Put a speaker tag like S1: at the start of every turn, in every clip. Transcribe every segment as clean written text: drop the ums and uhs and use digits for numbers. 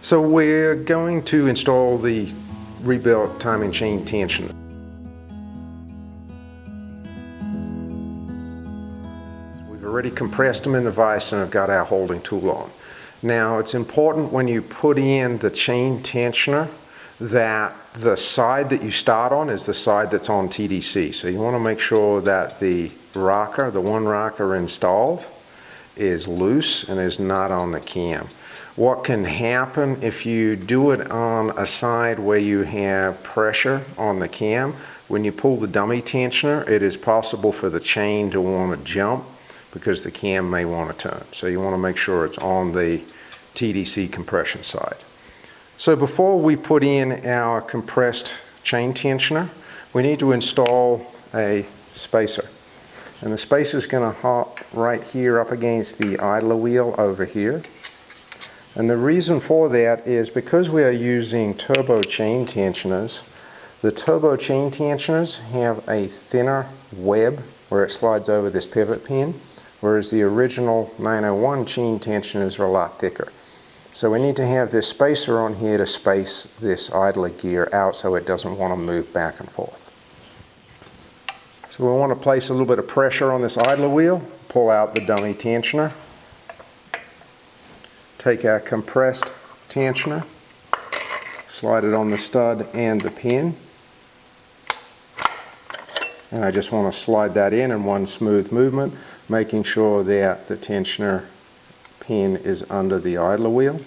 S1: So we're going to install the rebuilt timing chain tensioner. We've already compressed them in the vise and have got our holding tool on. Now it's important when you put in the chain tensioner that the side that you start on is the side that's on TDC. So you want to make sure that the rocker, the one rocker installed, is loose and is not on the cam. What can happen if you do it on a side where you have pressure on the cam, when you pull the dummy tensioner, it is possible for the chain to want to jump because the cam may want to turn. So you want to make sure it's on the TDC compression side. So before we put in our compressed chain tensioner, we need to install a spacer. And the spacer is going to hop right here up against the idler wheel over here. And the reason for that is because we are using turbo chain tensioners, the turbo chain tensioners have a thinner web where it slides over this pivot pin, whereas the original 901 chain tensioners are a lot thicker. So we need to have this spacer on here to space this idler gear out so it doesn't want to move back and forth. So we want to place a little bit of pressure on this idler wheel, pull out the dummy tensioner, take our compressed tensioner, slide it on the stud and the pin, and I just want to slide that in one smooth movement, making sure that the tensioner pin is under the idler wheel.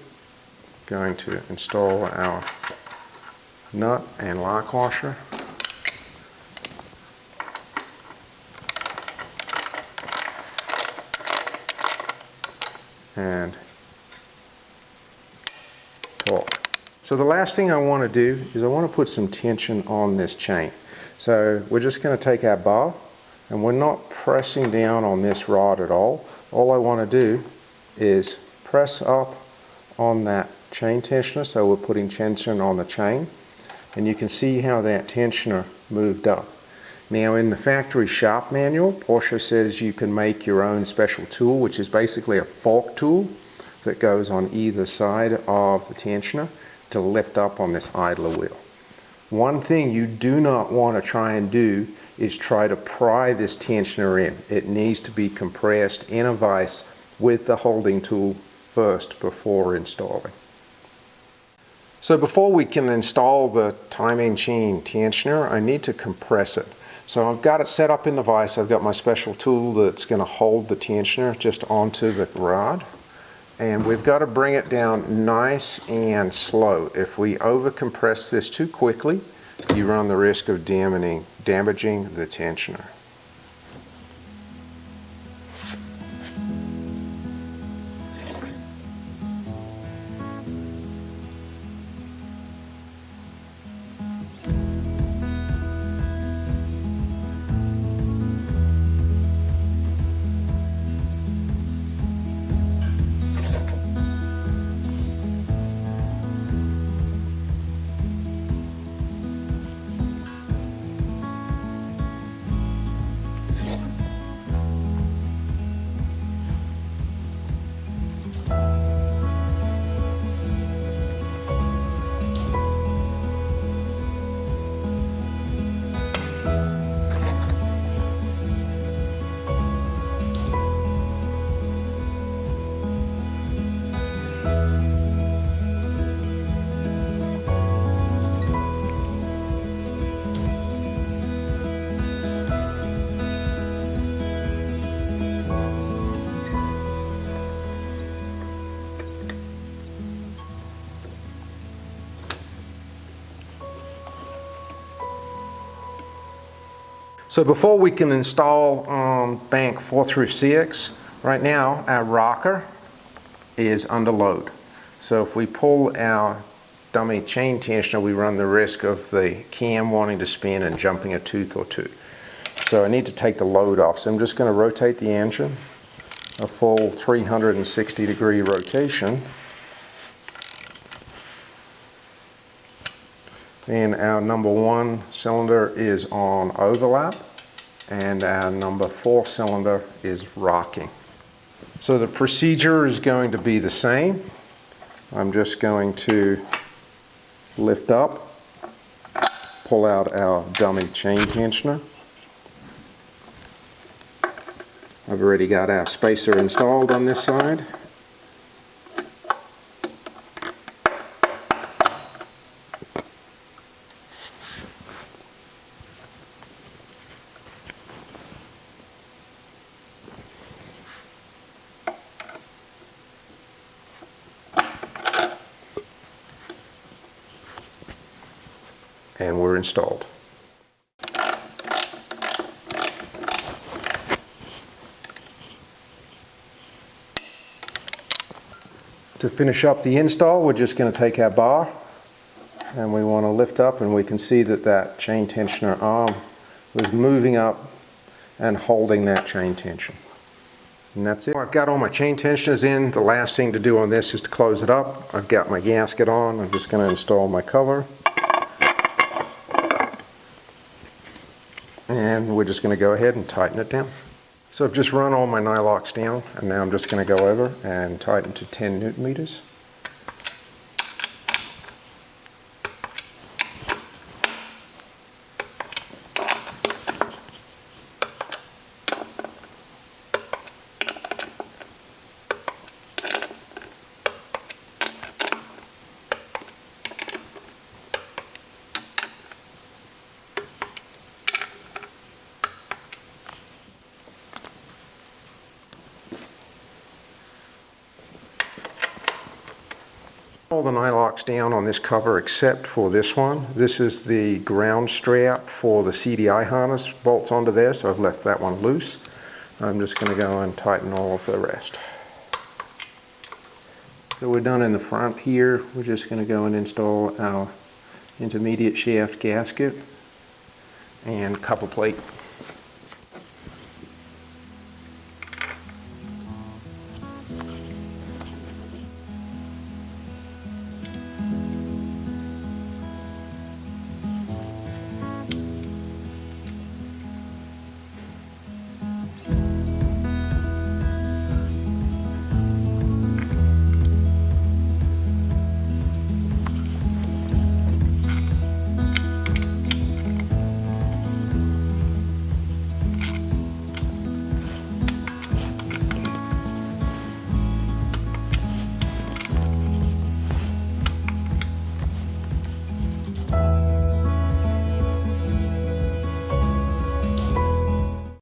S1: Going to install our nut and lock washer. And torque. So the last thing I want to do is I want to put some tension on this chain. So we're just going to take our bar and we're not pressing down on this rod at all. All I want to do is press up on that chain tensioner, so we're putting tension on the chain, and you can see how that tensioner moved up. Now in the factory shop manual, Porsche says you can make your own special tool, which is basically a fork tool that goes on either side of the tensioner to lift up on this idler wheel. One thing you do not want to try and do is try to pry this tensioner in. It needs to be compressed in a vise with the holding tool first before installing. So before we can install the timing chain tensioner, I need to compress it. So I've got it set up in the vise. I've got my special tool that's going to hold the tensioner just onto the rod. And we've got to bring it down nice and slow. If we over compress this too quickly, you run the risk of damaging the tensioner. So before we can install bank 4 through 6, right now our rocker is under load. So if we pull our dummy chain tensioner, we run the risk of the cam wanting to spin and jumping a tooth or two. So I need to take the load off. So I'm just going to rotate the engine, a full 360-degree rotation. And our number 1 cylinder is on overlap, and our number 4 cylinder is rocking. So the procedure is going to be the same. I'm just going to lift up, pull out our dummy chain tensioner. I've already got our spacer installed on this side. And we're installed. To finish up the install, we're just going to take our bar and we want to lift up, and we can see that that chain tensioner arm was moving up and holding that chain tension. And that's it. I've got all my chain tensioners in. The last thing to do on this is to close it up. I've got my gasket on. I'm just going to install my cover. And we're just going to go ahead and tighten it down. So I've just run all my nylocks down, and now I'm just going to go over and tighten to 10 Newton meters. All the nylocks down on this cover except for this one. This is the ground strap for the CDI harness, bolts onto there, so I've left that one loose. I'm just going to go and tighten all of the rest. So we're done in the front here. We're just going to go and install our intermediate shaft gasket and coupler plate.